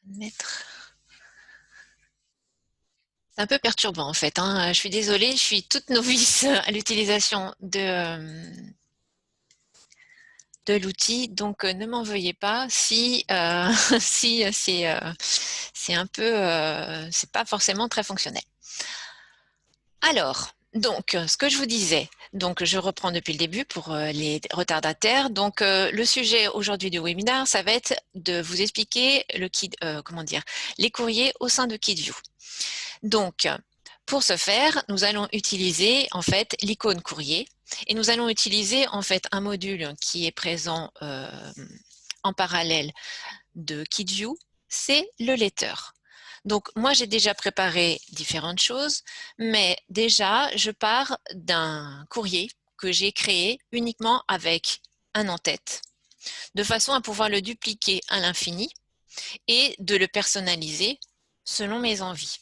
Mettre. C'est un peu perturbant en fait, hein. Je suis désolée, je suis toute novice à l'utilisation de l'outil, donc ne m'en veuillez pas si, si c'est un peu, c'est pas forcément très fonctionnel. Alors, donc, ce que je vous disais, donc je reprends depuis le début pour les retardataires. Donc, le sujet aujourd'hui du webinaire, ça va être de vous expliquer comment dire, les courriers au sein de KidView. Donc, pour ce faire, nous allons utiliser en fait l'icône courrier et nous allons utiliser en fait un module qui est présent en parallèle de KidView, c'est le letter. Donc, moi, j'ai déjà préparé différentes choses, mais déjà, je pars d'un courrier que j'ai créé uniquement avec un en-tête, de façon à pouvoir le dupliquer à l'infini et de le personnaliser selon mes envies.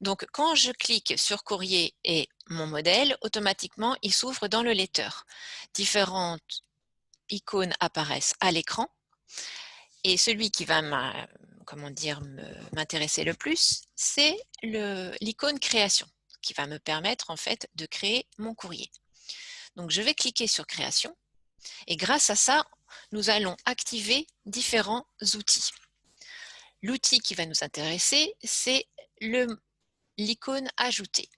Donc, quand je clique sur courrier et mon modèle, automatiquement, il s'ouvre dans le letter. Différentes icônes apparaissent à l'écran et celui qui va m'intéresser le plus, c'est l'icône création qui va me permettre en fait de créer mon courrier. Donc, je vais cliquer sur création et grâce à ça, nous allons activer différents outils. L'outil qui va nous intéresser, c'est l'icône ajouter.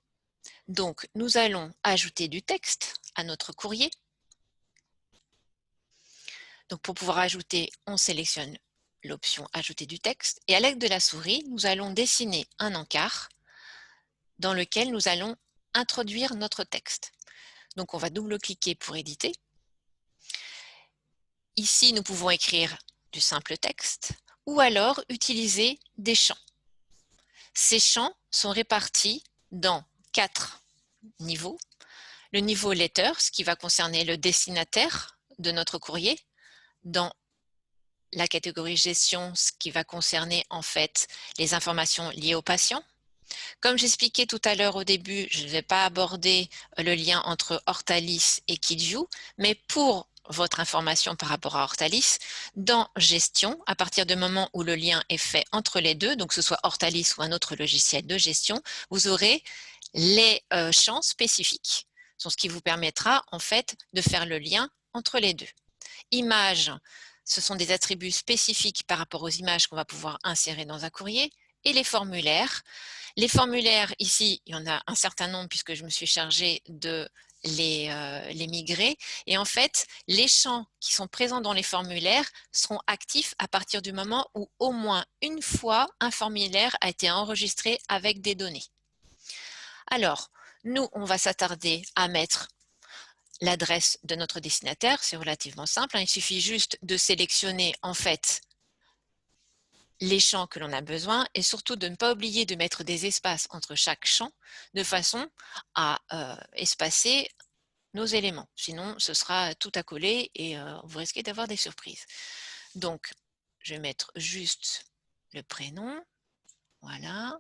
Donc, nous allons ajouter du texte à notre courrier. Donc, pour pouvoir ajouter, on sélectionne l'option ajouter du texte et à l'aide de la souris, nous allons dessiner un encart dans lequel nous allons introduire notre texte. Donc, on va double-cliquer pour éditer. Ici, nous pouvons écrire du simple texte ou alors utiliser des champs. Ces champs sont répartis dans 4 niveaux. Le niveau letter, ce qui va concerner le destinataire de notre courrier. Dans la catégorie gestion, ce qui va concerner en fait les informations liées au patient. Comme j'expliquais tout à l'heure au début, je ne vais pas aborder le lien entre Hortalis et KidView, mais pour votre information par rapport à Hortalis, dans gestion, à partir du moment où le lien est fait entre les deux, donc que ce soit Hortalis ou un autre logiciel de gestion, vous aurez les champs spécifiques, ce qui vous permettra en fait de faire le lien entre les deux. Images, ce sont des attributs spécifiques par rapport aux images qu'on va pouvoir insérer dans un courrier, et les formulaires. Les formulaires, ici, il y en a un certain nombre puisque je me suis chargée de les migrer. Et en fait, les champs qui sont présents dans les formulaires seront actifs à partir du moment où au moins une fois un formulaire a été enregistré avec des données. Alors, nous, on va s'attarder à mettre l'adresse de notre destinataire. C'est relativement simple, hein. Il suffit juste de sélectionner en fait les champs que l'on a besoin et surtout de ne pas oublier de mettre des espaces entre chaque champ de façon à espacer nos éléments. Sinon, ce sera tout à coller et vous risquez d'avoir des surprises. Donc, je vais mettre juste le prénom. Voilà.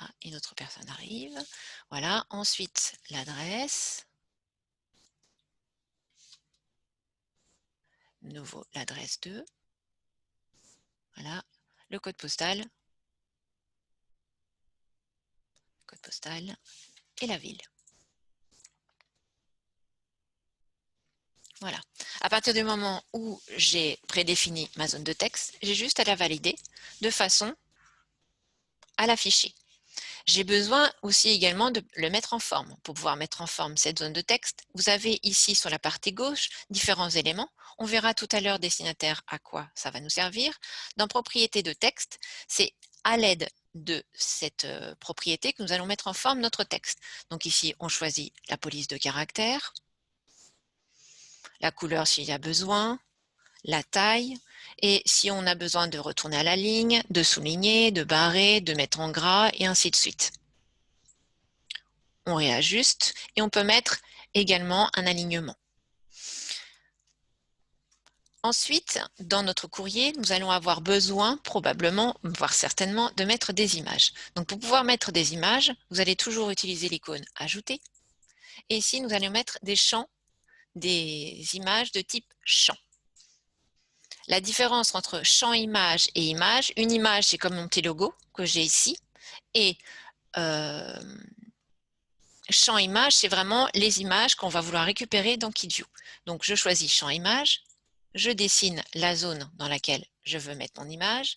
Ah, une autre personne arrive. Voilà. Ensuite, l'adresse. Nouveau, l'adresse 2. Voilà. Le code postal et la ville. Voilà. À partir du moment où j'ai prédéfini ma zone de texte, j'ai juste à la valider de façon à l'afficher. J'ai besoin aussi également de le mettre en forme. Pour pouvoir mettre en forme cette zone de texte, vous avez ici sur la partie gauche différents éléments. On verra tout à l'heure destinataire à quoi ça va nous servir. Dans propriété de texte, c'est à l'aide de cette propriété que nous allons mettre en forme notre texte. Donc ici, on choisit la police de caractère, la couleur s'il y a besoin, la taille, et si on a besoin de retourner à la ligne, de souligner, de barrer, de mettre en gras, et ainsi de suite. On réajuste et on peut mettre également un alignement. Ensuite, dans notre courrier, nous allons avoir besoin, probablement, voire certainement, de mettre des images. Donc, pour pouvoir mettre des images, vous allez toujours utiliser l'icône « Ajouter ». Et ici, nous allons mettre des champs, des images de type champ. la différence entre champ image et image. Une image, c'est comme mon petit logo que j'ai ici. Et champ image, c'est vraiment les images qu'on va vouloir récupérer dans KidView. Donc, je choisis champ image, je dessine la zone dans laquelle je veux mettre mon image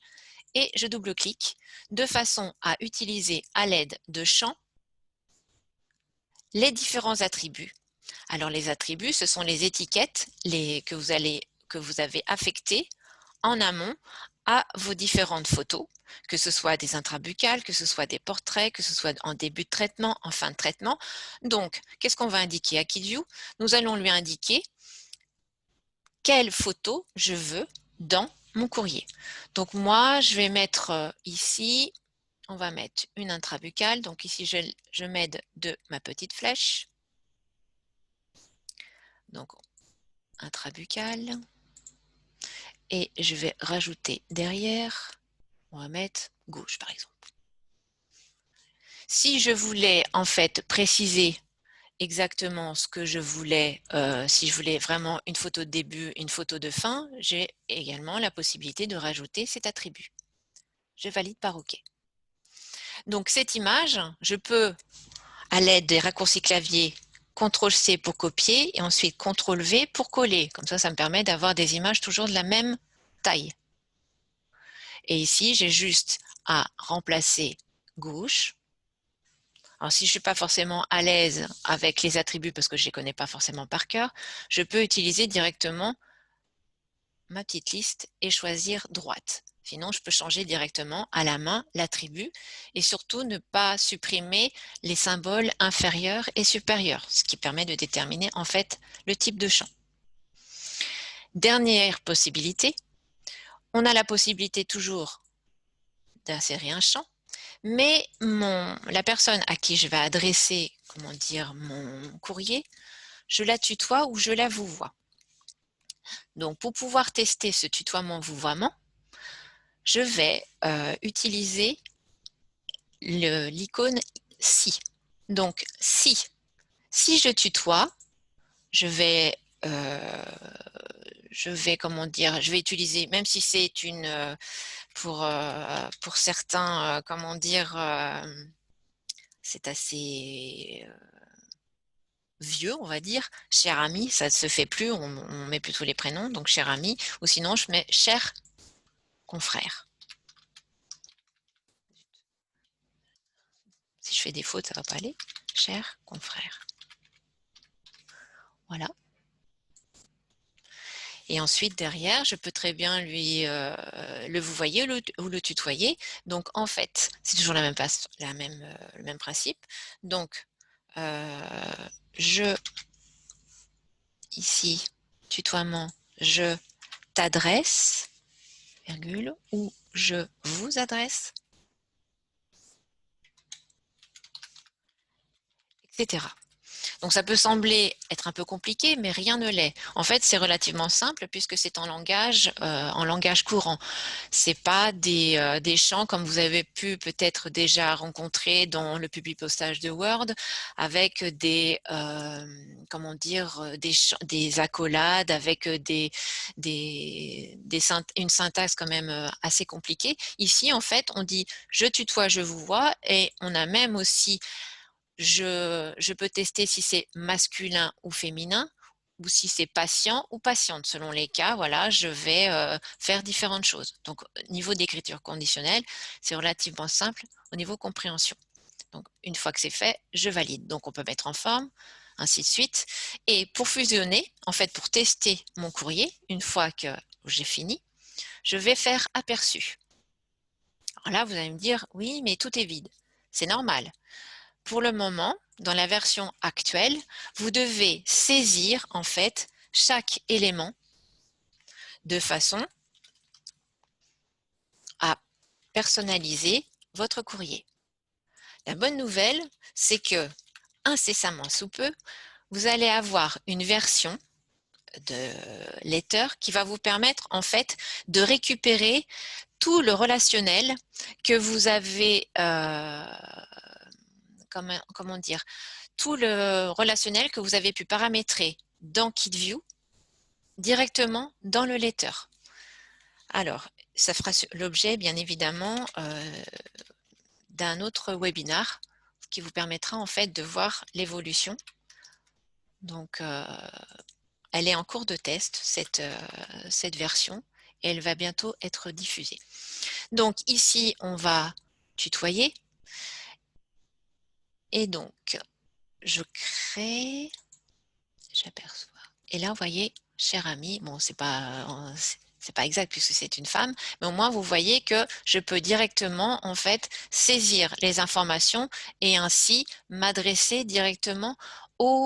et je double-clique de façon à utiliser à l'aide de champs les différents attributs. Alors, les attributs, ce sont les étiquettes que vous avez affectées en amont à vos différentes photos, que ce soit des intrabuccales, que ce soit des portraits, que ce soit en début de traitement, en fin de traitement. Donc, qu'est-ce qu'on va indiquer à KidView? Nous allons lui indiquer quelle photo je veux dans mon courrier. Donc, moi, je vais mettre ici, on va mettre une intrabuccale. Donc, ici, je m'aide de ma petite flèche. Donc, intrabuccale. Et je vais rajouter derrière, on va mettre gauche par exemple. Si je voulais en fait préciser exactement ce que je voulais, si je voulais vraiment une photo de début, une photo de fin, j'ai également la possibilité de rajouter cet attribut. Je valide par OK. Donc cette image, je peux, à l'aide des raccourcis clavier, CTRL-C pour copier et ensuite CTRL-V pour coller. Comme ça me permet d'avoir des images toujours de la même taille. Et ici, j'ai juste à remplacer gauche. Alors, si je ne suis pas forcément à l'aise avec les attributs parce que je ne les connais pas forcément par cœur, je peux utiliser directement ma petite liste et choisir droite. Sinon, je peux changer directement à la main l'attribut et surtout ne pas supprimer les symboles inférieurs et supérieurs, ce qui permet de déterminer en fait le type de champ. Dernière possibilité, on a la possibilité toujours d'insérer un champ, mais la personne à qui je vais adresser, comment dire, mon courrier, je la tutoie ou je la vouvoie. Donc, pour pouvoir tester ce tutoiement-vouvoiement, je vais utiliser l'icône « Si ». Donc, si je tutoie, je vais, comment dire, je vais utiliser, même si c'est une, pour certains, comment dire, c'est assez vieux, on va dire. Cher ami, ça ne se fait plus, on met plutôt les prénoms, donc cher ami, ou sinon je mets cher confrère. Si je fais des fautes, ça ne va pas aller. Cher confrère. Voilà. Et ensuite, derrière, je peux très bien lui le vouvoyer ou le tutoyer. Donc, en fait, c'est toujours le même principe. Donc, ici, tutoiement, je t'adresse, virgule, ou je vous adresse, etc. Donc ça peut sembler être un peu compliqué, mais rien ne l'est. En fait, c'est relativement simple puisque c'est en langage courant. C'est pas des champs comme vous avez pu peut-être déjà rencontrer dans le publipostage de Word avec comment dire, des accolades, avec une syntaxe quand même assez compliquée. Ici, en fait, on dit je tutoie, je vous vois, et on a même aussi je peux tester si c'est masculin ou féminin, ou si c'est patient ou patiente. Selon les cas, voilà, je vais faire différentes choses. Donc, au niveau d'écriture conditionnelle, c'est relativement simple au niveau compréhension. Donc, une fois que c'est fait, je valide. Donc, on peut mettre en forme, ainsi de suite. Et pour fusionner, en fait, pour tester mon courrier, une fois que j'ai fini, je vais faire aperçu. Alors là, vous allez me dire, oui, mais tout est vide. C'est normal. Pour le moment, dans la version actuelle, vous devez saisir en fait chaque élément de façon à personnaliser votre courrier. La bonne nouvelle, c'est que incessamment sous peu, vous allez avoir une version de Letter qui va vous permettre en fait de récupérer tout le relationnel que vous avez comment dire, tout le relationnel que vous avez pu paramétrer dans KidView directement dans le letter. Alors, ça fera l'objet, bien évidemment, d'un autre webinar qui vous permettra en fait de voir l'évolution. Donc, elle est en cours de test, cette version, et elle va bientôt être diffusée. Donc ici, on va tutoyer. Et donc, je crée, j'aperçois. Et là, vous voyez, cher ami, bon, c'est pas exact puisque c'est une femme, mais au moins vous voyez que je peux directement en fait saisir les informations et ainsi m'adresser directement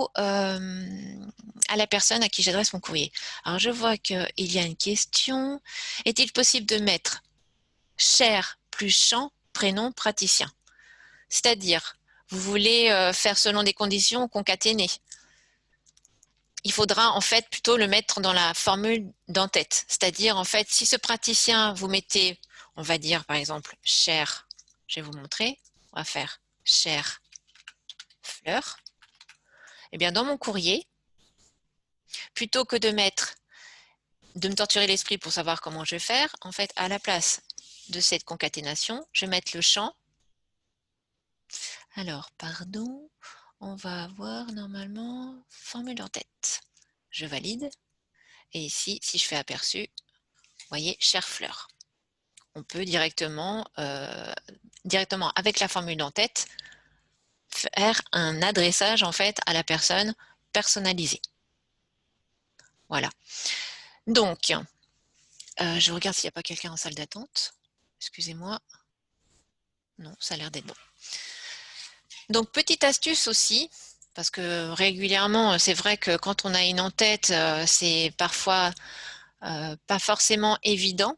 à la personne à qui j'adresse mon courrier. Alors je vois qu'il y a une question. Est-il possible de mettre cher plus champ, prénom, praticien? C'est-à-dire, vous voulez faire selon des conditions concaténées. Il faudra en fait plutôt le mettre dans la formule d'en-tête. C'est-à-dire, en fait, si ce praticien, vous mettez, on va dire par exemple, cher, je vais vous montrer, on va faire cher fleur. Eh bien, dans mon courrier, plutôt que de me torturer l'esprit pour savoir comment je vais faire, en fait, à la place de cette concaténation, je vais mettre le champ. Alors, pardon, on va avoir normalement formule en tête. Je valide. Et ici, si je fais aperçu, vous voyez, chère fleur. On peut directement avec la formule en tête, faire un adressage en fait à la personne personnalisé. Voilà. Donc, je regarde s'il n'y a pas quelqu'un en salle d'attente. Excusez-moi. Non, ça a l'air d'être bon. Donc, petite astuce aussi, parce que régulièrement, c'est vrai que quand on a une en-tête, c'est parfois pas forcément évident,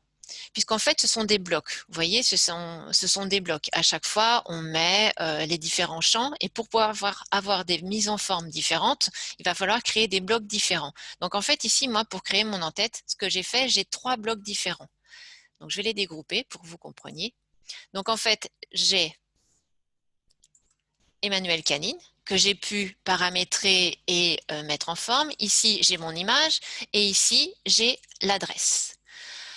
puisqu'en fait, ce sont des blocs. Vous voyez, ce sont des blocs. À chaque fois, on met les différents champs, et pour pouvoir avoir des mises en forme différentes, il va falloir créer des blocs différents. Donc, en fait, ici, moi, pour créer mon en-tête, ce que j'ai fait, j'ai 3 blocs différents. Donc, je vais les dégrouper pour que vous compreniez. Donc, en fait, j'ai Emmanuel Canine, que j'ai pu paramétrer et mettre en forme. Ici, j'ai mon image et ici, j'ai l'adresse.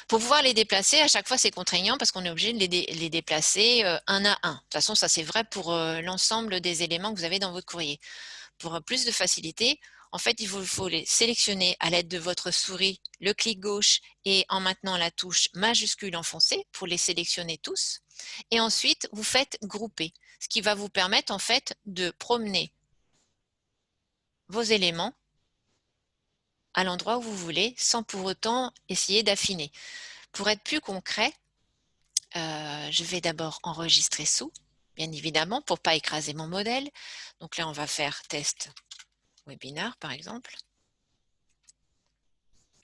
Pour pouvoir les déplacer, à chaque fois, c'est contraignant parce qu'on est obligé de les déplacer un à un. De toute façon, ça, c'est vrai pour l'ensemble des éléments que vous avez dans votre courrier. Pour plus de facilité, en fait, il vous faut les sélectionner à l'aide de votre souris, le clic gauche et en maintenant la touche majuscule enfoncée pour les sélectionner tous. Et ensuite, vous faites grouper, ce qui va vous permettre en fait de promener vos éléments à l'endroit où vous voulez sans pour autant essayer d'affiner. Pour être plus concret, je vais d'abord enregistrer sous, bien évidemment, pour ne pas écraser mon modèle. Donc là, on va faire test webinar, par exemple.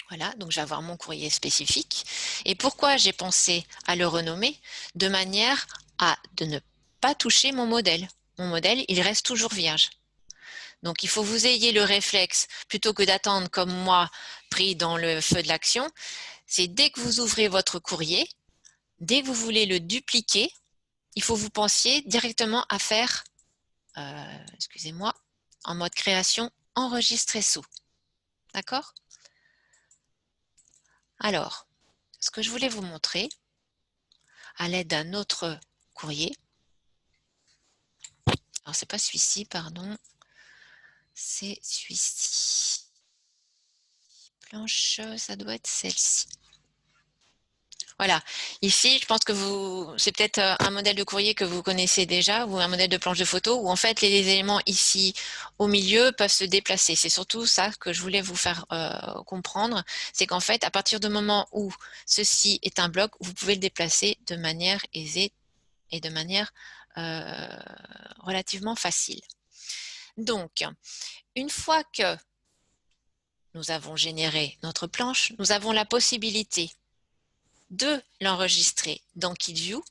Voilà, donc je vais avoir mon courrier spécifique. Et pourquoi j'ai pensé à le renommer? De manière à ne pas toucher mon modèle. Mon modèle, il reste toujours vierge. Donc, il faut que vous ayez le réflexe, plutôt que d'attendre comme moi, pris dans le feu de l'action, c'est dès que vous ouvrez votre courrier, dès que vous voulez le dupliquer, il faut que vous pensiez directement à faire, excusez-moi, en mode création, enregistrer sous. D'accord? Alors, ce que je voulais vous montrer, à l'aide d'un autre courrier, alors c'est pas celui-ci, pardon, c'est celui-ci. Planche, ça doit être celle-ci. Voilà, ici, je pense que c'est peut-être un modèle de courrier que vous connaissez déjà ou un modèle de planche de photo où en fait les éléments ici au milieu peuvent se déplacer. C'est surtout ça que je voulais vous faire comprendre, c'est qu'en fait à partir du moment où ceci est un bloc, vous pouvez le déplacer de manière aisée et de manière relativement facile. Donc, une fois que nous avons généré notre planche, nous avons la possibilité de l'enregistrer dans KitView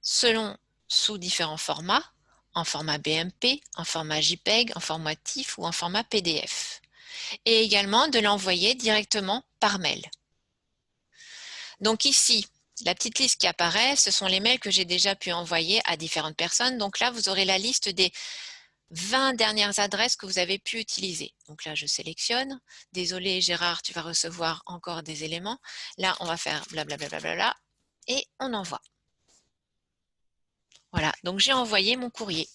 sous différents formats, en format BMP, en format JPEG, en format TIFF ou en format PDF. Et également de l'envoyer directement par mail. Donc ici, la petite liste qui apparaît, ce sont les mails que j'ai déjà pu envoyer à différentes personnes. Donc là, vous aurez la liste des 20 dernières adresses que vous avez pu utiliser. Donc là, je sélectionne. Désolé, Gérard, tu vas recevoir encore des éléments. Là, on va faire blablabla et on envoie. Voilà, donc j'ai envoyé mon courrier.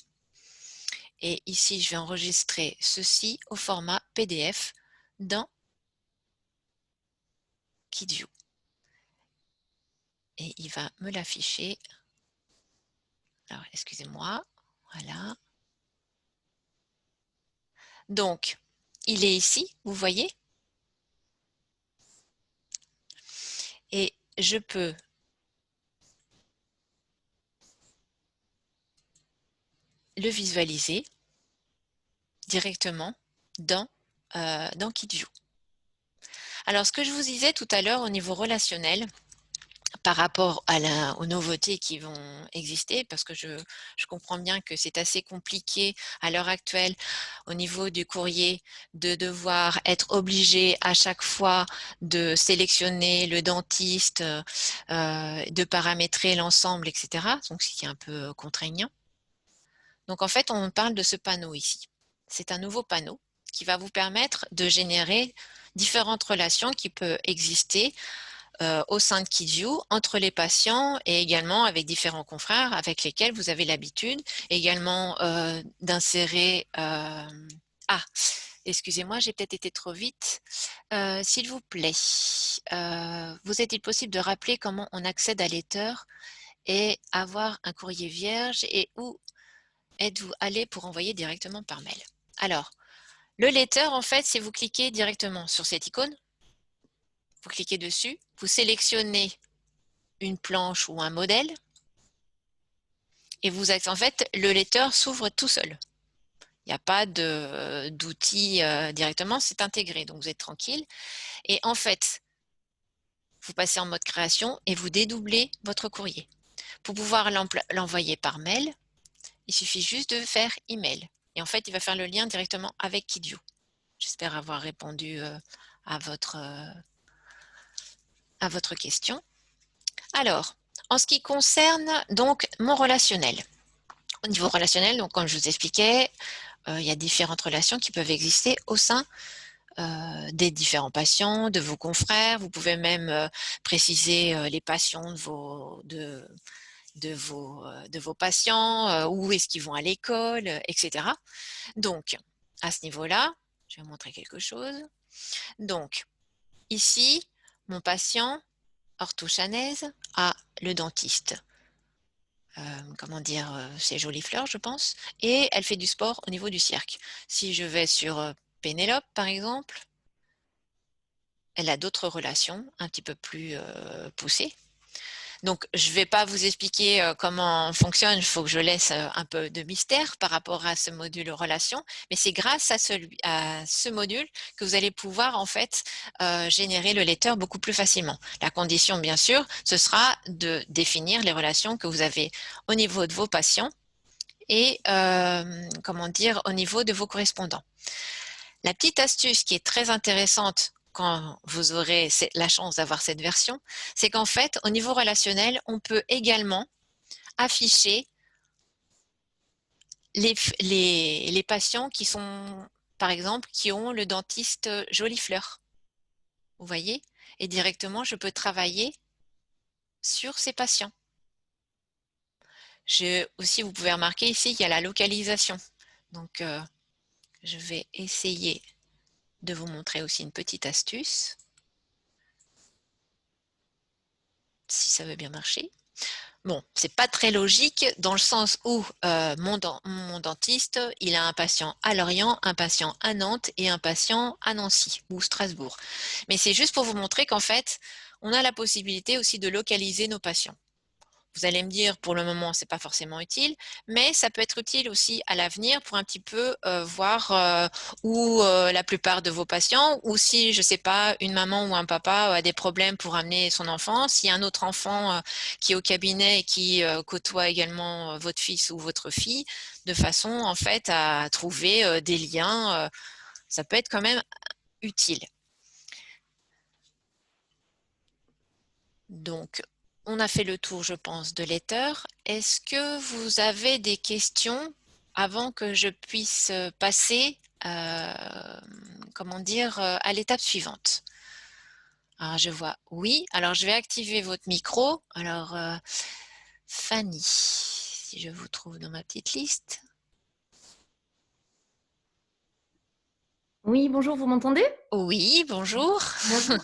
Et ici, je vais enregistrer ceci au format PDF dans KidView. Et il va me l'afficher. Alors, excusez-moi. Voilà. Donc, il est ici, vous voyez. Et je peux le visualiser directement dans KidView. Alors, ce que je vous disais tout à l'heure au niveau relationnel, par rapport aux nouveautés qui vont exister, parce que je comprends bien que c'est assez compliqué à l'heure actuelle au niveau du courrier de devoir être obligé à chaque fois de sélectionner le dentiste, de paramétrer l'ensemble, etc. Donc, ce qui est un peu contraignant. Donc, en fait, on parle de ce panneau ici. C'est un nouveau panneau qui va vous permettre de générer différentes relations qui peuvent exister au sein de KidView entre les patients et également avec différents confrères avec lesquels vous avez l'habitude également d'insérer... Ah, excusez-moi, j'ai peut-être été trop vite. S'il vous plaît, vous est-il possible de rappeler comment on accède à Letter et avoir un courrier vierge et où êtes-vous allé pour envoyer directement par mail? Alors, le Letter, en fait, si vous cliquez directement sur cette icône, vous cliquez dessus, vous sélectionnez une planche ou un modèle et vous en fait, le lecteur s'ouvre tout seul. Il n'y a pas d'outil directement, c'est intégré, donc vous êtes tranquille. Et en fait, vous passez en mode création et vous dédoublez votre courrier. Pour pouvoir l'envoyer par mail, il suffit juste de faire email. Et en fait, il va faire le lien directement avec KidView. J'espère avoir répondu à votre question. Alors, en ce qui concerne donc mon relationnel. Au niveau relationnel, donc comme je vous expliquais, il y a différentes relations qui peuvent exister au sein des différents patients, de vos confrères. Vous pouvez même préciser les passions de vos patients, où est-ce qu'ils vont à l'école, etc. Donc, à ce niveau-là, je vais vous montrer quelque chose. Donc, ici, mon patient orthochanaise a le dentiste. Comment dire, c'est Jolie Fleur, je pense, et elle fait du sport au niveau du cirque. Si je vais sur Pénélope, par exemple, elle a d'autres relations un petit peu plus poussées. Donc, je ne vais pas vous expliquer comment fonctionne, il faut que je laisse un peu de mystère par rapport à ce module relation, mais c'est grâce à ce module que vous allez pouvoir en fait générer le lecteur beaucoup plus facilement. La condition, bien sûr, ce sera de définir les relations que vous avez au niveau de vos patients et comment dire, au niveau de vos correspondants. La petite astuce qui est très intéressante quand vous aurez la chance d'avoir cette version, c'est qu'en fait, au niveau relationnel, on peut également afficher les patients qui sont, par exemple, qui ont le dentiste Jolie Fleur. Vous voyez? Et directement, je peux travailler sur ces patients. Aussi, vous pouvez remarquer ici qu'il y a la localisation. Donc, je vais essayer de vous montrer aussi une petite astuce. Si ça veut bien marcher. Bon, c'est pas très logique dans le sens où mon dentiste, il a un patient à Lorient, un patient à Nantes et un patient à Nancy ou Strasbourg. Mais c'est juste pour vous montrer qu'en fait, on a la possibilité aussi de localiser nos patients. Vous allez me dire, pour le moment, ce n'est pas forcément utile, mais ça peut être utile aussi à l'avenir pour un petit peu voir où la plupart de vos patients, ou si, je ne sais pas, une maman ou un papa a des problèmes pour amener son enfant, s'il y a un autre enfant qui est au cabinet et qui côtoie également votre fils ou votre fille, de façon en fait à trouver des liens, ça peut être quand même utile. Donc, on a fait le tour, je pense, de Letter. Est-ce que vous avez des questions avant que je puisse passer, comment dire, à l'étape suivante. Alors, je vois oui. Alors, je vais activer votre micro. Alors, Fanny, si je vous trouve dans ma petite liste. Oui, bonjour, vous m'entendez? Oui, bonjour. Bonjour.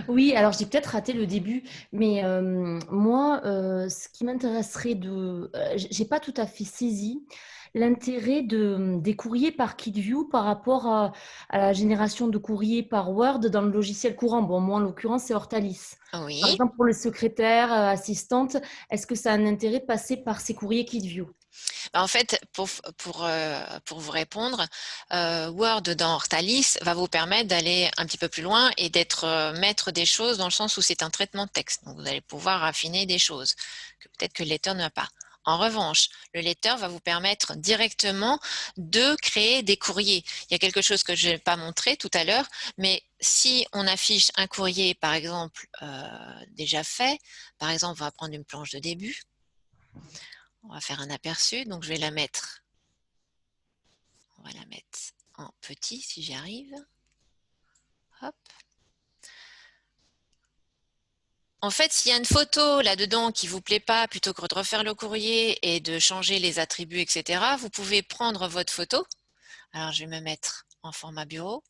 Oui, alors j'ai peut-être raté le début, mais moi, ce qui m'intéresserait j'ai pas tout à fait saisi l'intérêt des courriers par KitView par rapport à la génération de courriers par Word dans le logiciel courant. Bon, moi, en l'occurrence, c'est Hortalis. Par Oui. exemple, pour les secrétaires, assistantes, est-ce que ça a un intérêt de passer par ces courriers KitView? En fait, pour vous répondre, Word dans Hortalis va vous permettre d'aller un petit peu plus loin et d'être maître des choses dans le sens où c'est un traitement de texte. Donc, vous allez pouvoir affiner des choses que peut-être que le lecteur n'a pas. En revanche, le lecteur va vous permettre directement de créer des courriers. Il y a quelque chose que je n'ai pas montré tout à l'heure, mais si on affiche un courrier, par exemple, déjà fait, par exemple, on va prendre une planche de début, on va faire un aperçu, donc je vais la mettre, on va la mettre en petit si j'y arrive. Hop. En fait, s'il y a une photo là-dedans qui ne vous plaît pas, plutôt que de refaire le courrier et de changer les attributs, etc., vous pouvez prendre votre photo. Alors, je vais me mettre en format bureau.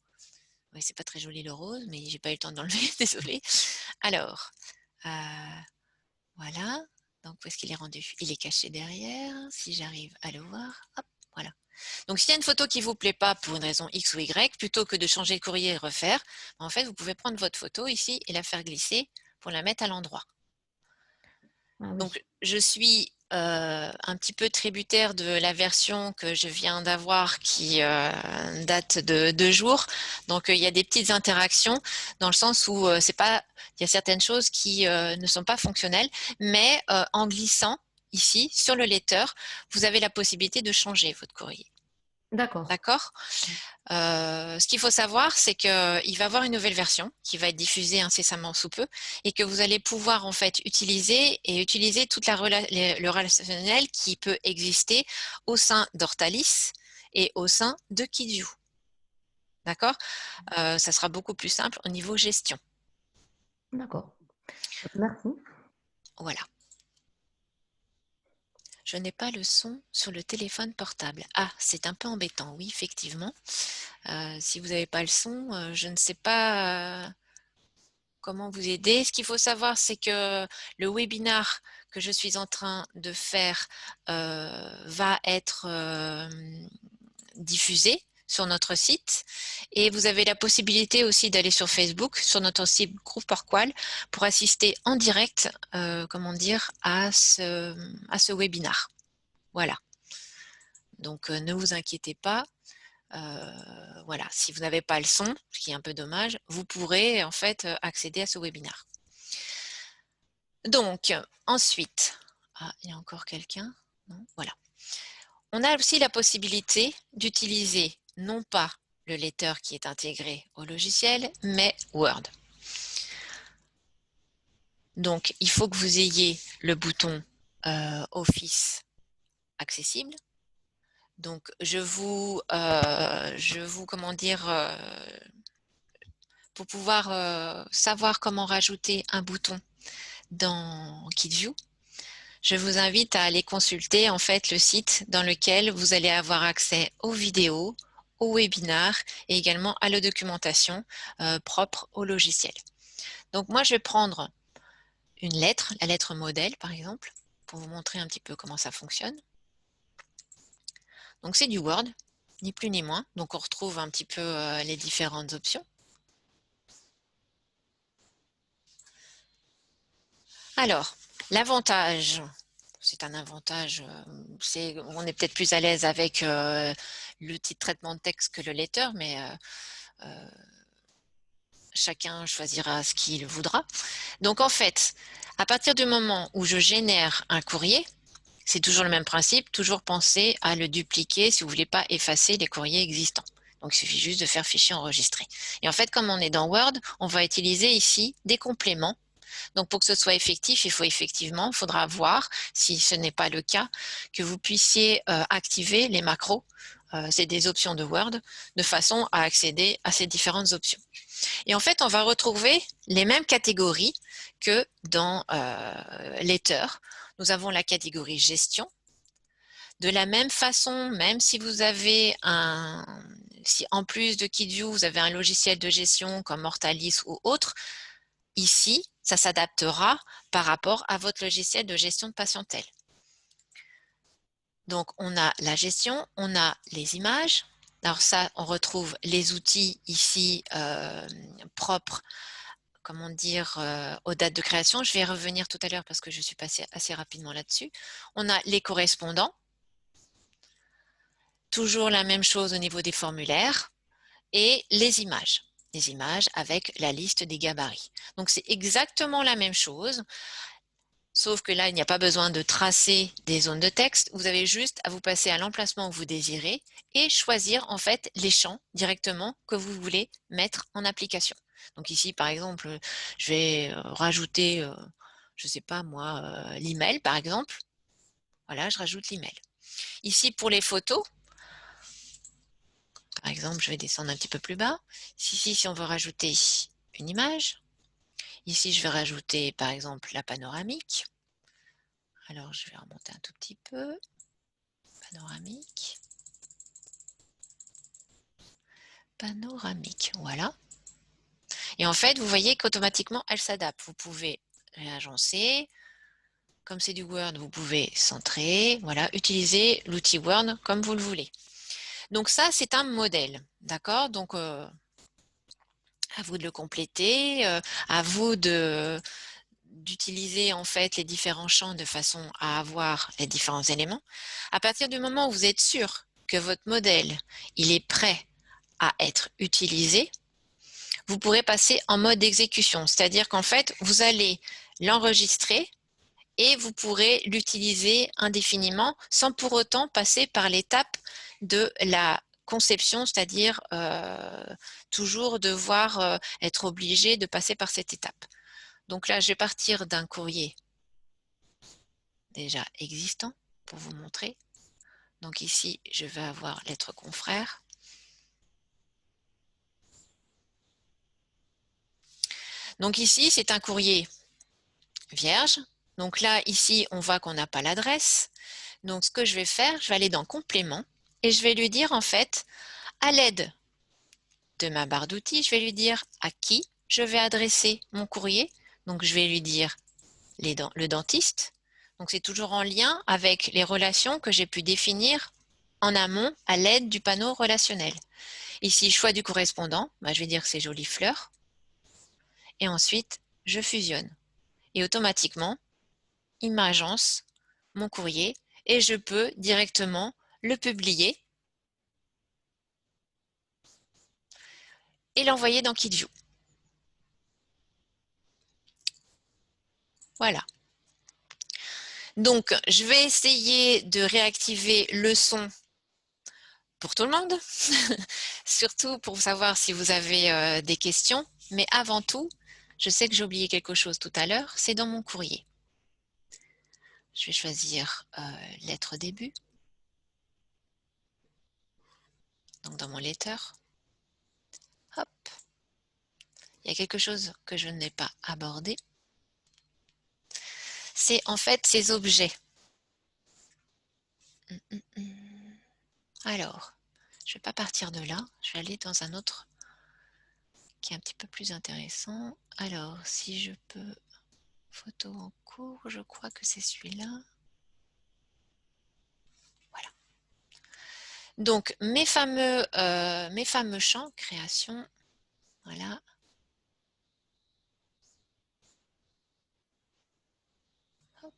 Oui, c'est pas très joli le rose, mais j'ai pas eu le temps d'enlever, désolé. Alors, voilà. Donc, où est-ce qu'il est rendu? Il est caché derrière. Si j'arrive à le voir, hop, voilà. Donc, s'il y a une photo qui ne vous plaît pas pour une raison X ou Y, plutôt que de changer le courrier et refaire, en fait, vous pouvez prendre votre photo ici et la faire glisser pour la mettre à l'endroit. Ah oui. Donc, je suis un petit peu tributaire de la version que je viens d'avoir qui date de 2 jours. Donc, il y a des petites interactions dans le sens où c'est pas, il y a certaines choses qui ne sont pas fonctionnelles, mais en glissant ici sur le lecteur, vous avez la possibilité de changer votre courrier. D'accord. D'accord? Ce qu'il faut savoir, c'est qu'il va y avoir une nouvelle version qui va être diffusée incessamment sous peu et que vous allez pouvoir en fait utiliser toute le relationnel qui peut exister au sein d'Hortalis et au sein de KidView. D'accord? Ça sera beaucoup plus simple au niveau gestion. D'accord. Merci. Voilà. Je n'ai pas le son sur le téléphone portable. Ah, c'est un peu embêtant, oui, effectivement. Si vous n'avez pas le son, je ne sais pas comment vous aider. Ce qu'il faut savoir, c'est que le webinar que je suis en train de faire va être diffusé sur notre site et vous avez la possibilité aussi d'aller sur Facebook, sur notre site Groupe Porqual, pour assister en direct, comment dire, à ce webinar. Voilà. Donc, ne vous inquiétez pas. Voilà, si vous n'avez pas le son, ce qui est un peu dommage, vous pourrez en fait accéder à ce webinaire. Donc, ensuite, il y a encore quelqu'un? Non, voilà. On a aussi la possibilité d'utiliser non pas le lecteur qui est intégré au logiciel, mais Word. Donc, il faut que vous ayez le bouton Office accessible. Donc, comment dire, pour pouvoir savoir comment rajouter un bouton dans KidView, je vous invite à aller consulter en fait le site dans lequel vous allez avoir accès aux vidéos, aux webinaires et également à la documentation propre au logiciel. Donc moi, je vais prendre une lettre, la lettre modèle par exemple, pour vous montrer un petit peu comment ça fonctionne. Donc c'est du Word, ni plus ni moins. Donc on retrouve un petit peu les différentes options. Alors, l'avantage, c'est un avantage, on est peut-être plus à l'aise avec l'outil de traitement de texte que le lecteur, mais chacun choisira ce qu'il voudra. Donc en fait, à partir du moment où je génère un courrier, c'est toujours le même principe, toujours penser à le dupliquer si vous ne voulez pas effacer les courriers existants. Donc il suffit juste de faire fichier enregistré. Et en fait, comme on est dans Word, on va utiliser ici des compléments Donc, pour que ce soit effectif, il faudra voir, si ce n'est pas le cas, que vous puissiez activer les macros, c'est des options de Word, de façon à accéder à ces différentes options. Et en fait, on va retrouver les mêmes catégories que dans Letter. Nous avons la catégorie gestion. De la même façon, même si vous avez si en plus de KidView, vous avez un logiciel de gestion comme Mortalis ou autre, ici, ça s'adaptera par rapport à votre logiciel de gestion de patientèle. Donc, on a la gestion, on a les images. Alors ça, on retrouve les outils ici propres, comment dire, aux dates de création. Je vais y revenir tout à l'heure parce que je suis passée assez rapidement là-dessus. On a les correspondants. Toujours la même chose au niveau des formulaires et les images avec la liste des gabarits. Donc, c'est exactement la même chose, sauf que là, il n'y a pas besoin de tracer des zones de texte. Vous avez juste à vous passer à l'emplacement que vous désirez et choisir en fait les champs directement que vous voulez mettre en application. Donc ici, par exemple, je vais rajouter, je ne sais pas moi, l'email par exemple. Voilà, je rajoute l'email. Ici, pour les photos, par exemple, je vais descendre un petit peu plus bas. Ici, si on veut rajouter une image, ici, je vais rajouter, par exemple, la panoramique. Alors, je vais remonter un tout petit peu. Panoramique. Panoramique, voilà. Et en fait, vous voyez qu'automatiquement, elle s'adapte. Vous pouvez réagencer. Comme c'est du Word, vous pouvez centrer. Voilà, utiliser l'outil Word comme vous le voulez. Donc ça, c'est un modèle. D'accord? Donc, à vous de le compléter, à vous d'utiliser en fait les différents champs de façon à avoir les différents éléments. À partir du moment où vous êtes sûr que votre modèle il est prêt à être utilisé, vous pourrez passer en mode d'exécution, c'est-à-dire qu'en fait vous allez l'enregistrer et vous pourrez l'utiliser indéfiniment sans pour autant passer par l'étape de la conception, c'est-à-dire toujours devoir être obligé de passer par cette étape. Donc là, je vais partir d'un courrier déjà existant pour vous montrer. Donc ici, je vais avoir lettre confrère. Donc ici, c'est un courrier vierge. Donc là, ici, on voit qu'on n'a pas l'adresse. Donc ce que je vais faire, je vais aller dans complément et je vais lui dire en fait, à l'aide de ma barre d'outils, je vais lui dire à qui je vais adresser mon courrier. Donc je vais lui dire le dentiste. Donc c'est toujours en lien avec les relations que j'ai pu définir en amont à l'aide du panneau relationnel. Ici, choix du correspondant, je vais dire que c'est Jolie Fleur. Et ensuite, je fusionne. Et automatiquement, il m'agence mon courrier et je peux directement le publier et l'envoyer dans KidView. Voilà. Donc, je vais essayer de réactiver le son pour tout le monde, surtout pour savoir si vous avez des questions. Mais avant tout, je sais que j'ai oublié quelque chose tout à l'heure, c'est dans mon courrier. Je vais choisir lettre début. Donc dans mon letter. Hop. Il y a quelque chose que je n'ai pas abordé. C'est en fait ces objets. Alors, je ne vais pas partir de là. Je vais aller dans un autre qui est un petit peu plus intéressant. Alors, si je peux... Photo en cours, je crois que c'est celui-là. Voilà. Donc, mes fameux champs, création, voilà. Hop.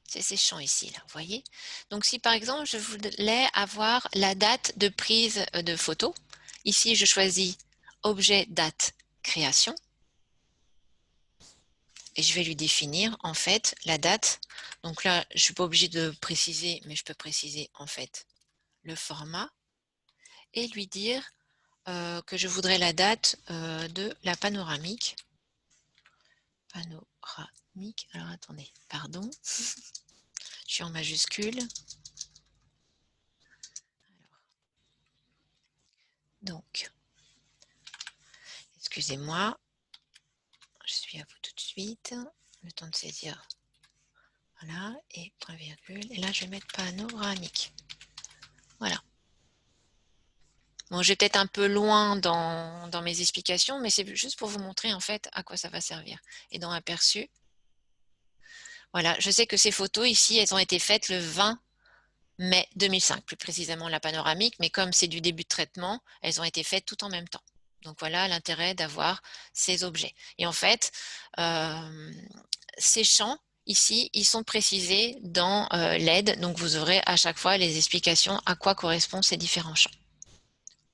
C'est ces champs ici, là, vous voyez. Donc, si par exemple, je voulais avoir la date de prise de photo, ici, je choisis objet, date, création. Et je vais lui définir, en fait, la date. Donc là, je ne suis pas obligée de préciser, mais je peux préciser, en fait, le format. et lui dire que je voudrais la date de la panoramique. Panoramique, alors attendez, pardon, je suis en majuscule. Donc, excusez-moi, je suis à vous tout de suite, le temps de saisir. Voilà, et point virgule, et là je vais mettre panoramique. Voilà. Bon, je vais peut-être un peu loin dans mes explications, mais c'est juste pour vous montrer en fait à quoi ça va servir. Et dans aperçu, voilà, je sais que ces photos ici, elles ont été faites le 20 mai 2005, plus précisément la panoramique, mais comme c'est du début de traitement, elles ont été faites tout en même temps. Donc voilà l'intérêt d'avoir ces objets. Et en fait, ces champs ici, ils sont précisés dans l'aide, donc vous aurez à chaque fois les explications à quoi correspondent ces différents champs.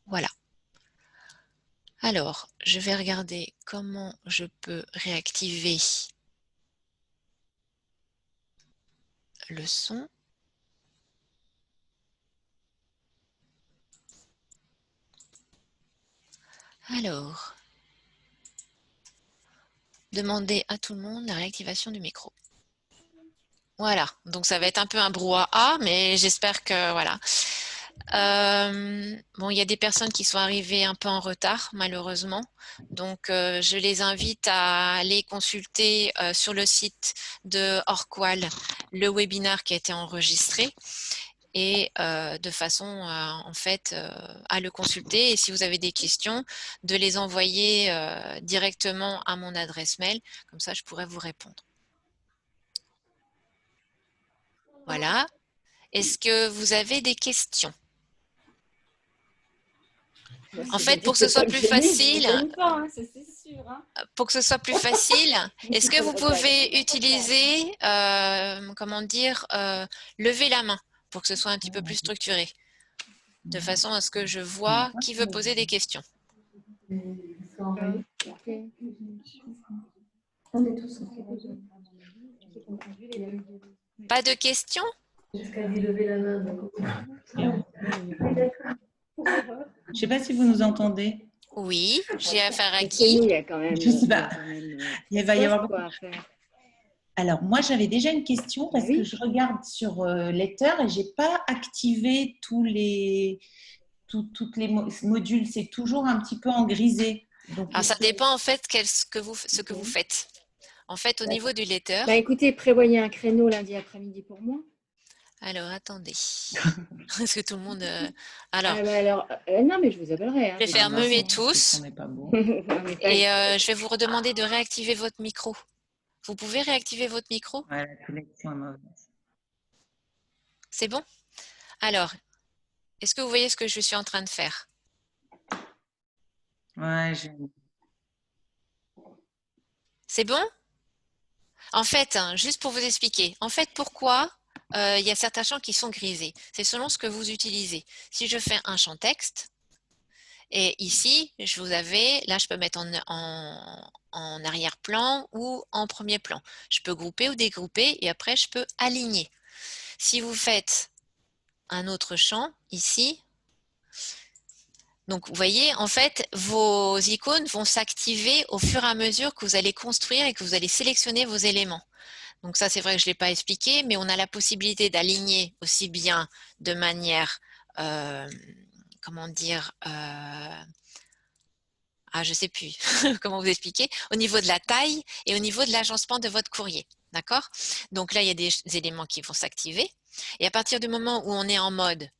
Voilà. Alors, je vais regarder comment je peux réactiver le son. Alors, demander à tout le monde la réactivation du micro. Voilà, donc ça va être un peu un brouhaha, mais j'espère que voilà. Bon, il y a des personnes qui sont arrivées un peu en retard, malheureusement. Donc, je les invite à aller consulter sur le site de Orqual le webinaire qui a été enregistré et de façon en fait à le consulter. Et si vous avez des questions, de les envoyer directement à mon adresse mail. Comme ça, je pourrais vous répondre. Voilà. Est-ce que vous avez des questions? En fait, pour que ce soit plus facile, est-ce que vous pouvez utiliser, comment dire, lever la main pour que ce soit un petit peu plus structuré, de façon à ce que je vois qui veut poser des questions. Pas de questions? Je ne sais pas si vous nous entendez. Oui, j'ai affaire à qui? Il y a quand même, Je sais pas. Il va y avoir quoi à faire. Alors, moi, j'avais déjà une question parce que je regarde sur Letter et je n'ai pas activé toutes les modules. C'est toujours un petit peu en grisé. Donc, Alors, ça dépend en fait ce que vous faites. En fait, au niveau du letter. Bah écoutez, prévoyez un créneau lundi après-midi pour moi. Alors, attendez. Est-ce que tout le monde. Alors, non, mais je vous appellerai. Hein, je vais faire muer tous. Pas bon. Et je vais vous redemander de réactiver votre micro. Vous pouvez réactiver votre micro? Ouais, la connexion est mauvaise. C'est bon? Alors, est-ce que vous voyez ce que je suis en train de faire? Ouais, C'est bon? En fait, juste pour vous expliquer, en fait, pourquoi il y a certains champs qui sont grisés? C'est selon ce que vous utilisez. Si je fais un champ texte, et ici, là, je peux mettre en arrière-plan ou en premier plan. Je peux grouper ou dégrouper et après, je peux aligner. Si vous faites un autre champ, ici, donc vous voyez, en fait, vos icônes vont s'activer au fur et à mesure que vous allez construire et que vous allez sélectionner vos éléments. Donc ça, c'est vrai que je ne l'ai pas expliqué, mais on a la possibilité d'aligner aussi bien de manière, comment dire, je ne sais plus comment vous expliquer, au niveau de la taille et au niveau de l'agencement de votre courrier. D'accord? Donc là, il y a des éléments qui vont s'activer. Et à partir du moment où on est en mode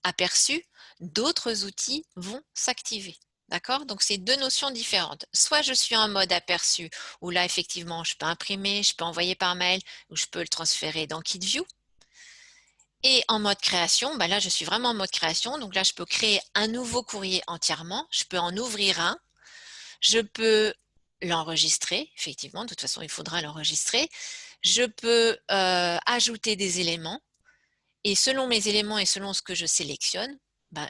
aperçu, d'autres outils vont s'activer. D'accord? Donc, c'est deux notions différentes. Soit je suis en mode aperçu, où là, effectivement, je peux imprimer, je peux envoyer par mail, ou je peux le transférer dans KitView. Et en mode création, là, je suis vraiment en mode création. Donc là, je peux créer un nouveau courrier entièrement. Je peux en ouvrir un. Je peux l'enregistrer. Effectivement, de toute façon, il faudra l'enregistrer. Je peux ajouter des éléments. Et selon mes éléments et selon ce que je sélectionne,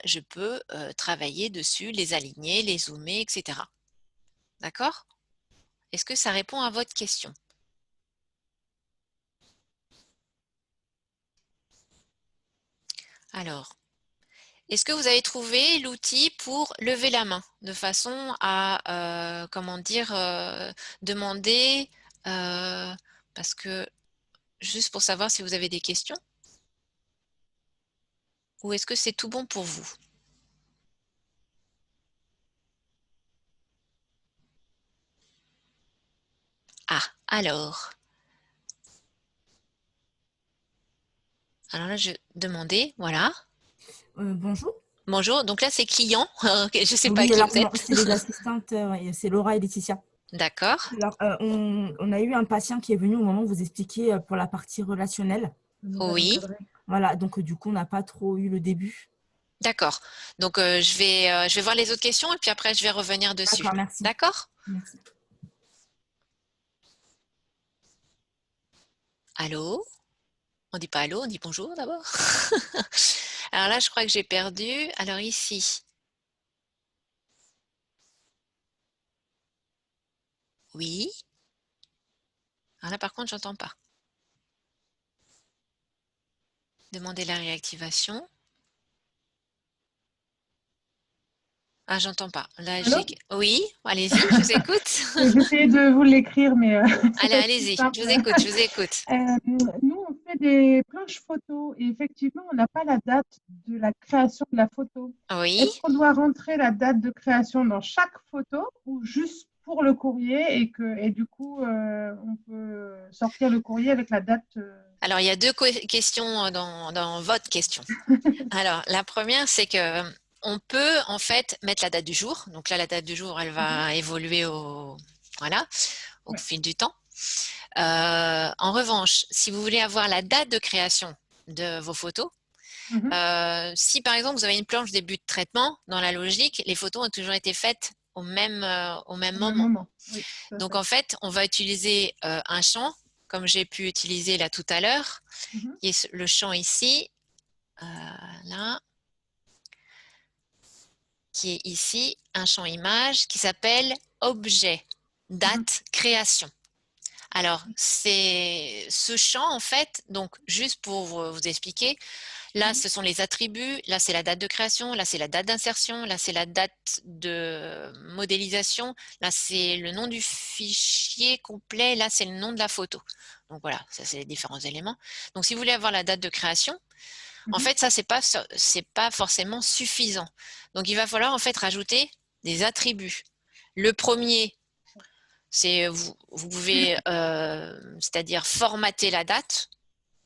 je peux travailler dessus, les aligner, les zoomer, etc. D'accord? Est-ce que ça répond à votre question? Alors, Est-ce que vous avez trouvé l'outil pour lever la main de façon à, comment dire, demander, parce que juste pour savoir si vous avez des questions? Ou est-ce que c'est tout bon pour vous? Ah, alors là, je demandais, voilà. Bonjour. Bonjour, donc là, c'est client. Je ne sais pas Oui, qui alors vous êtes. c'est les assistantes, c'est Laura et Laetitia. D'accord. Alors, on a eu un patient qui est venu au moment où vous expliquiez pour la partie relationnelle. Oui. Voilà, donc du coup, on n'a pas trop eu le début. D'accord. Donc, je vais voir les autres questions et puis après, je vais revenir dessus. D'accord, merci. D'accord? Merci. Allô? On dit pas allô, on dit bonjour d'abord. Alors là, je crois que j'ai perdu. Alors ici. Oui. Alors là, par contre, j'entends pas. Demander la réactivation. Ah, j'entends pas. Là, Allô? Oui, allez-y, je vous écoute. J'essayais de vous l'écrire, mais c'est Allez, pas si allez-y, simple. je vous écoute, je vous écoute. Nous, on fait des planches photos et effectivement, on n'a pas la date de la création de la photo. Oui. Est-ce qu'on doit rentrer la date de création dans chaque photo ou juste pour le courrier et du coup, on peut sortir le courrier avec la date Alors, il y a deux questions dans votre question. Alors, la première, c'est que on peut en fait mettre la date du jour. Donc là, la date du jour, elle va évoluer au fil du temps. En revanche, si vous voulez avoir la date de création de vos photos, si par exemple vous avez une planche début de traitement, dans la logique, les photos ont toujours été faites au même moment. Oui, Donc en fait, on va utiliser un champ, comme j'ai pu utiliser là tout à l'heure, qui est le champ ici, là, qui est ici, un champ image qui s'appelle objet, date, création. Alors, c'est ce champ, en fait, donc juste pour vous expliquer, là, ce sont les attributs, là, c'est la date de création, là, c'est la date d'insertion, là, c'est la date de modélisation, là, c'est le nom du fichier complet, là, c'est le nom de la photo. Donc voilà, ça, c'est les différents éléments. Donc, si vous voulez avoir la date de création, en fait, ça, c'est pas forcément suffisant. Donc, il va falloir, en fait, rajouter des attributs. Le premier, c'est vous pouvez, c'est-à-dire formater la date,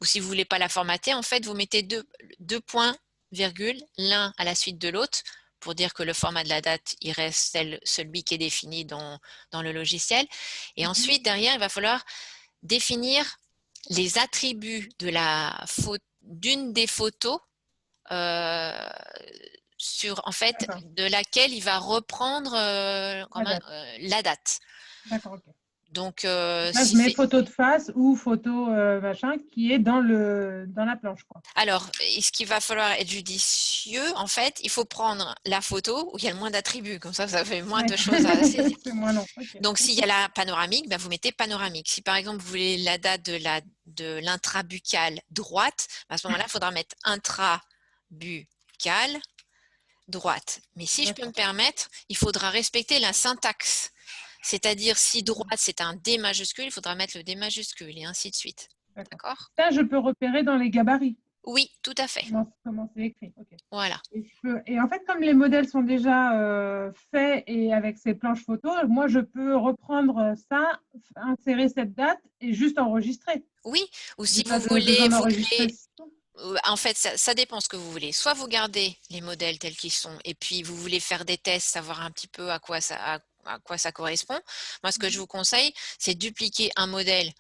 ou si vous voulez pas la formater, en fait, vous mettez deux points, virgule, l'un à la suite de l'autre, pour dire que le format de la date, il reste celui qui est défini dans le logiciel. Et ensuite, derrière, il va falloir définir les attributs d'une des photos sur, en fait, de laquelle il va reprendre la date. D'accord, ok. Donc, là, je mets photo de face ou photo machin qui est dans la planche, quoi. Alors, ce qu'il va falloir être judicieux, en fait, il faut prendre la photo où il y a le moins d'attributs, comme ça fait moins de choses à saisir. C'est moins long. Okay. Donc, s'il y a la panoramique, ben, vous mettez panoramique. Si par exemple, vous voulez la date de l'intrabuccale droite, à ce moment-là, il faudra mettre intrabuccale droite. Mais si je peux me permettre, il faudra respecter la syntaxe. C'est-à-dire, si droite, c'est un D majuscule, il faudra mettre le D majuscule et ainsi de suite. D'accord ? Ça, je peux repérer dans les gabarits. Oui, tout à fait. Comment c'est écrit. Okay. Voilà. Et en fait, comme les modèles sont déjà faits et avec ces planches photos, moi, je peux reprendre ça, insérer cette date et juste enregistrer. Oui, ou si vous voulez, en fait, ça dépend ce que vous voulez. Soit vous gardez les modèles tels qu'ils sont et puis vous voulez faire des tests, savoir un petit peu à quoi ça correspond. Moi, ce que je vous conseille, c'est de dupliquer un modèle,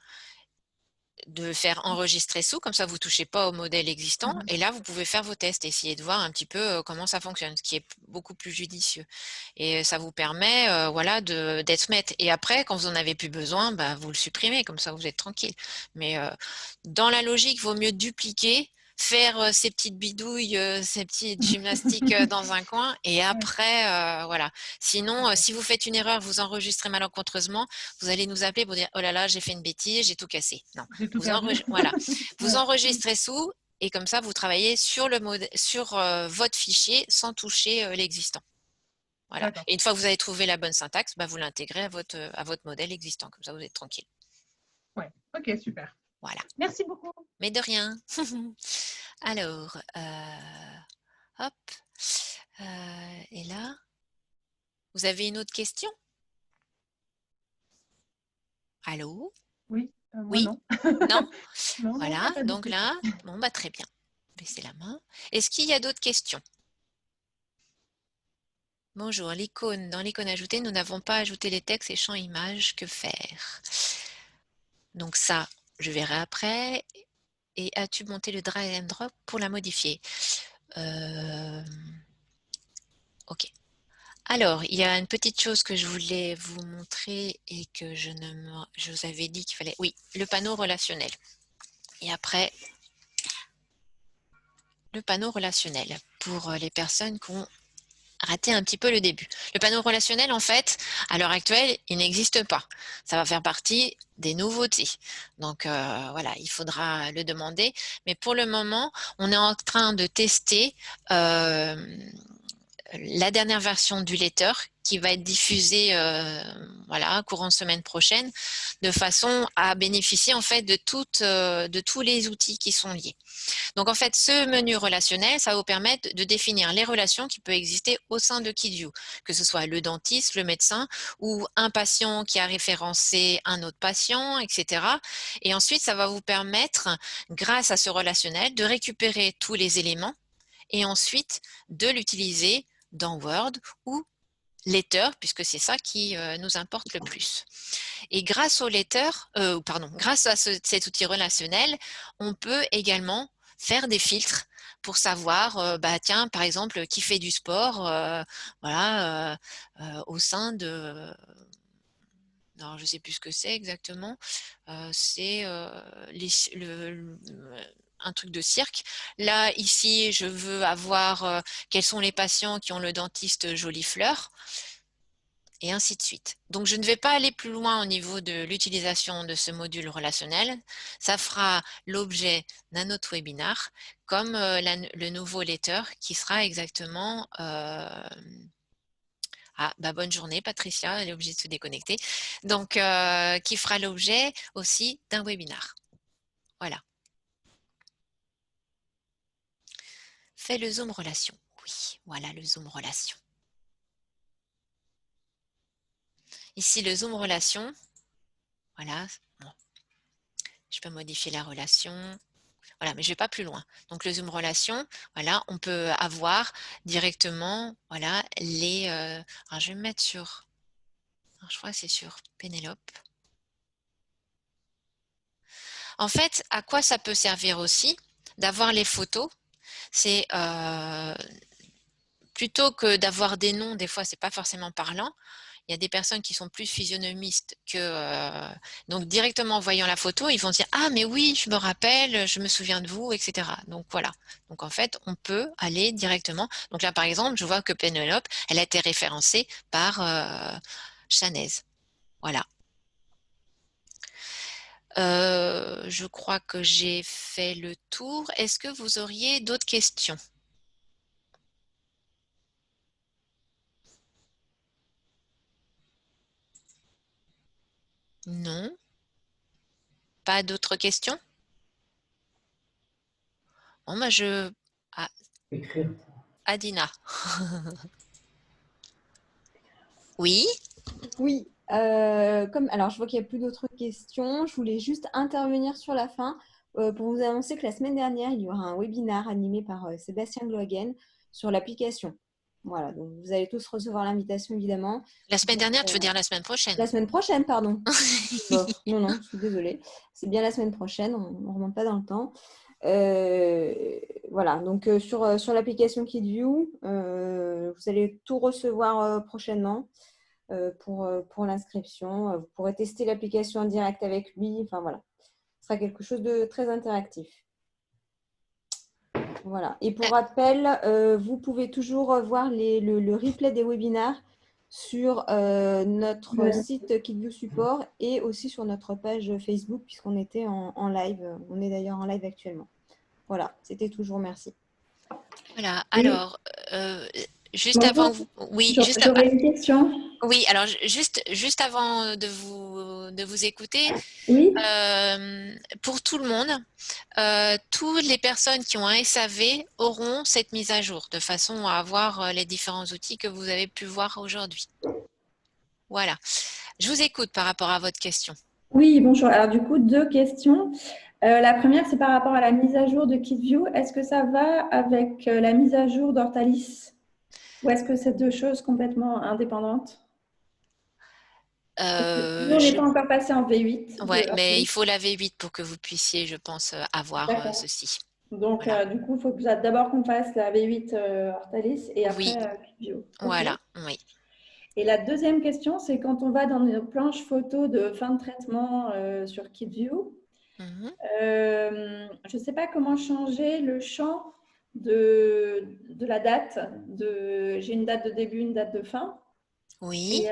de faire enregistrer sous, comme ça vous ne touchez pas au modèle existant, et là vous pouvez faire vos tests, essayer de voir un petit peu comment ça fonctionne, ce qui est beaucoup plus judicieux. Et ça vous permet voilà, d'être maître. Et après, quand vous n'en avez plus besoin, bah, vous le supprimez, comme ça vous êtes tranquille. Mais dans la logique, il vaut mieux dupliquer, faire ces petites bidouilles, ces petites gymnastiques dans un coin, et après, voilà. Sinon, si vous faites une erreur, vous enregistrez malencontreusement, vous allez nous appeler pour dire « Oh là là, j'ai fait une bêtise, j'ai tout cassé ». Non, voilà. Vous enregistrez sous Et comme ça, vous travaillez sur, votre fichier sans toucher l'existant. Voilà. Et une fois que vous avez trouvé la bonne syntaxe, vous l'intégrez à votre modèle existant. Comme ça, vous êtes tranquille. Ouais, ok, super. Voilà. Merci beaucoup. Mais de rien. Alors, hop. Et là, vous avez une autre question? Allô? Oui, moi Oui? non. Non? Non, Voilà, pas de donc question. là, bon, très bien. Baissez la main. Est-ce qu'il y a d'autres questions? Bonjour, dans l'icône ajoutée, nous n'avons pas ajouté les textes et champs images. Que faire? Donc ça, je verrai après. Et as-tu monté le drag and drop pour la modifier? Ok. Alors, il y a une petite chose que je voulais vous montrer et que je vous avais dit qu'il fallait... Oui, le panneau relationnel. Et après, le panneau relationnel pour les personnes qui ont raté un petit peu le début. Le panneau relationnel, en fait, à l'heure actuelle, il n'existe pas. Ça va faire partie des nouveautés. Donc, voilà, il faudra le demander. Mais pour le moment, on est en train de tester la dernière version du letter qui va être diffusée voilà, courant de semaine prochaine, de façon à bénéficier en fait de tous les outils qui sont liés. Donc en fait, ce menu relationnel, ça va vous permettre de définir les relations qui peuvent exister au sein de KidView, que ce soit le dentiste, le médecin ou un patient qui a référencé un autre patient, etc. Et ensuite, ça va vous permettre, grâce à ce relationnel, de récupérer tous les éléments et ensuite de l'utiliser dans Word ou Letter, puisque c'est ça qui nous importe le plus. Et grâce au Letter, grâce à cet outil relationnel, on peut également faire des filtres pour savoir, tiens, par exemple, qui fait du sport, voilà, au sein de... Alors, je ne sais plus ce que c'est exactement. C'est un truc de cirque. Là, ici, je veux avoir quels sont les patients qui ont le dentiste Jolie Fleur, et ainsi de suite. Donc, je ne vais pas aller plus loin au niveau de l'utilisation de ce module relationnel. Ça fera l'objet d'un autre webinaire, comme le nouveau letter qui sera exactement... bonne journée, Patricia, elle est obligée de se déconnecter. Donc, qui fera l'objet aussi d'un webinaire. Voilà. Fais le zoom relation. Oui, voilà le zoom relation. Ici, le zoom relation. Voilà. Bon. Je peux modifier la relation. Voilà, mais je ne vais pas plus loin. Donc, le zoom relation, voilà, on peut avoir directement, voilà, les... alors, je vais me mettre sur... Alors, je crois que c'est sur Pénélope. En fait, à quoi ça peut servir aussi d'avoir les photos? C'est plutôt que d'avoir des noms, des fois, c'est pas forcément parlant. Il y a des personnes qui sont plus physionomistes que... donc, directement en voyant la photo, ils vont dire « Ah, mais oui, je me rappelle, je me souviens de vous, etc. » Donc, voilà. Donc, en fait, on peut aller directement. Donc là, par exemple, je vois que Pénélope, elle a été référencée par Chanaise. Voilà. Je crois que j'ai fait le tour. Est-ce que vous auriez d'autres questions? Non? Pas d'autres questions? Bon, Ah, Adina. Oui? Oui, alors je vois qu'il n'y a plus d'autres questions. Je voulais juste intervenir sur la fin pour vous annoncer que la semaine dernière, il y aura un webinaire animé par Sébastien Glohagen sur l'application. Voilà, donc vous allez tous recevoir l'invitation évidemment. La semaine dernière, tu veux dire la semaine prochaine? La semaine prochaine, pardon. Non, je suis désolée. C'est bien la semaine prochaine, on ne remonte pas dans le temps. Voilà, donc sur l'application KidView, vous allez tout recevoir prochainement pour l'inscription. Vous pourrez tester l'application en direct avec lui. Enfin voilà, ce sera quelque chose de très interactif. Voilà. Et pour rappel, vous pouvez toujours voir le replay des webinaires sur notre site KidView Support et aussi sur notre page Facebook puisqu'on était en live. On est d'ailleurs en live actuellement. Voilà, c'était tout. Je vous remercie. Voilà. Oui. Alors, juste avant Bonjour. vous, oui, juste, J'aurais une question. oui. Alors, juste avant de vous écouter, Oui. pour tout le monde, toutes les personnes qui ont un SAV auront cette mise à jour de façon à avoir les différents outils que vous avez pu voir aujourd'hui. Voilà. Je vous écoute par rapport à votre question. Oui, bonjour. Alors du coup, deux questions. La première, c'est par rapport à la mise à jour de KidView. Est-ce que ça va avec la mise à jour d'Ortalis? Ou est-ce que c'est deux choses complètement indépendantes? Nous, on n'est pas encore passé en V8 Ouais, de mais il Ortalis. faut la V8 pour que vous puissiez, je pense, avoir D'accord. ceci. Donc, Voilà. du coup, il faut d'abord qu'on fasse la V8 Ortalis et Oui. après KidView. Ok. Voilà, oui. Et la deuxième question, c'est quand on va dans nos planches photos de fin de traitement sur KidView, Mhm. je ne sais pas comment changer le champ de la date. J'ai une date de début, une date de fin. Oui.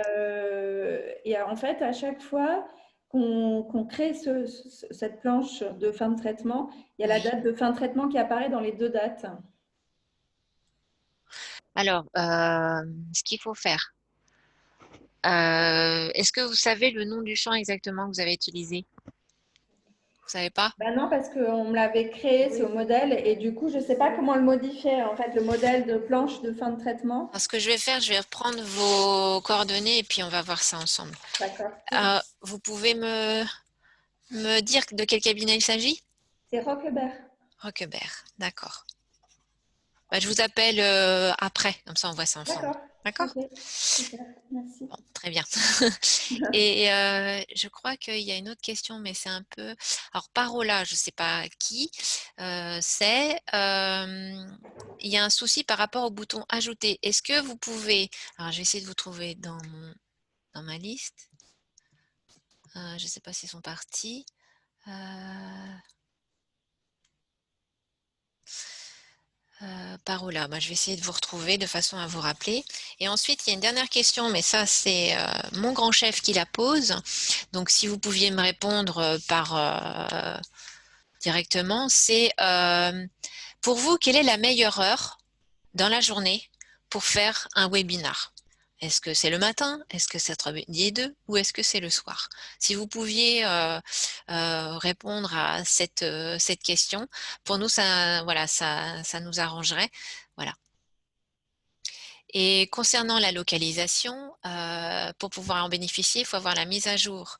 Et en fait, à chaque fois qu'on crée cette planche de fin de traitement, il y a la Oui. date de fin de traitement qui apparaît dans les deux dates. Alors, ce qu'il faut faire, est-ce que vous savez le nom du champ exactement que vous avez utilisé? Vous savez pas? Ben non, parce qu'on me l'avait créé, c'est au modèle, et du coup, je ne sais pas comment le modifier, en fait, le modèle de planche de fin de traitement. Alors, ce que je vais faire, je vais reprendre vos coordonnées et puis on va voir ça ensemble. D'accord. Vous pouvez me dire de quel cabinet il s'agit? C'est Roquebert. Roquebert, d'accord. Bah, je vous appelle après, comme ça on voit ça ensemble. D'accord. D'accord? Ok. Super. Merci. Bon, très bien. Et je crois qu'il y a une autre question, mais c'est un peu... Alors, Parola, je ne sais pas qui, c'est... il y a un souci par rapport au bouton Ajouter. Est-ce que vous pouvez... Alors, je vais essayer de vous trouver dans ma liste. Je ne sais pas s'ils sont partis. Parola, moi, je vais essayer de vous retrouver de façon à vous rappeler. Et ensuite, il y a une dernière question, mais ça, c'est mon grand chef qui la pose. Donc, si vous pouviez me répondre directement, c'est pour vous, quelle est la meilleure heure dans la journée pour faire un webinar? Est-ce que c'est le matin? Est-ce que c'est entre midi et 2? Ou est-ce que c'est le soir? Si vous pouviez répondre à cette question, pour nous, ça, voilà, ça nous arrangerait. Voilà. Et concernant la localisation, pour pouvoir en bénéficier, il faut avoir la mise à jour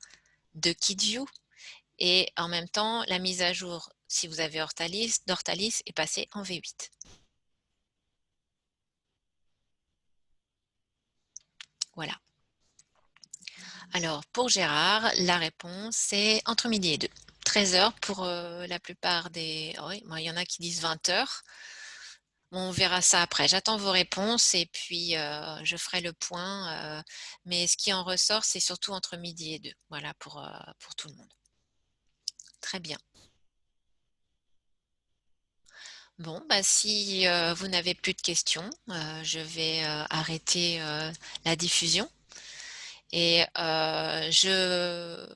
de KidView et en même temps, la mise à jour, si vous avez d'Ortalis, est passée en V8. Voilà. Alors, pour Gérard, la réponse, c'est entre midi et 2. 13 heures pour la plupart des... Oui, moi, il y en a qui disent 20 heures. On verra ça après. J'attends vos réponses et puis je ferai le point. Mais ce qui en ressort, c'est surtout entre midi et 2. Voilà pour tout le monde. Très bien. Bon, bah, si vous n'avez plus de questions, je vais arrêter la diffusion. Et je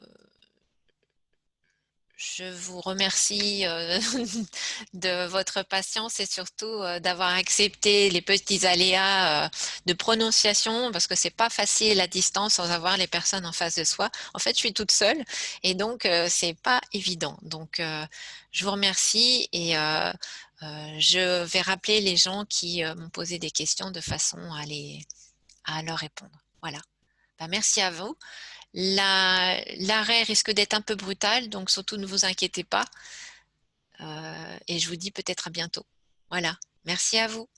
vous remercie de votre patience et surtout d'avoir accepté les petits aléas de prononciation parce que c'est pas facile à distance sans avoir les personnes en face de soi. En fait, je suis toute seule et donc c'est pas évident. Donc, je vous remercie et je vais rappeler les gens qui m'ont posé des questions de façon à leur répondre. Voilà. Ben, merci à vous. L'arrêt risque d'être un peu brutal, donc surtout ne vous inquiétez pas. Et je vous dis peut-être à bientôt. Voilà, merci à vous.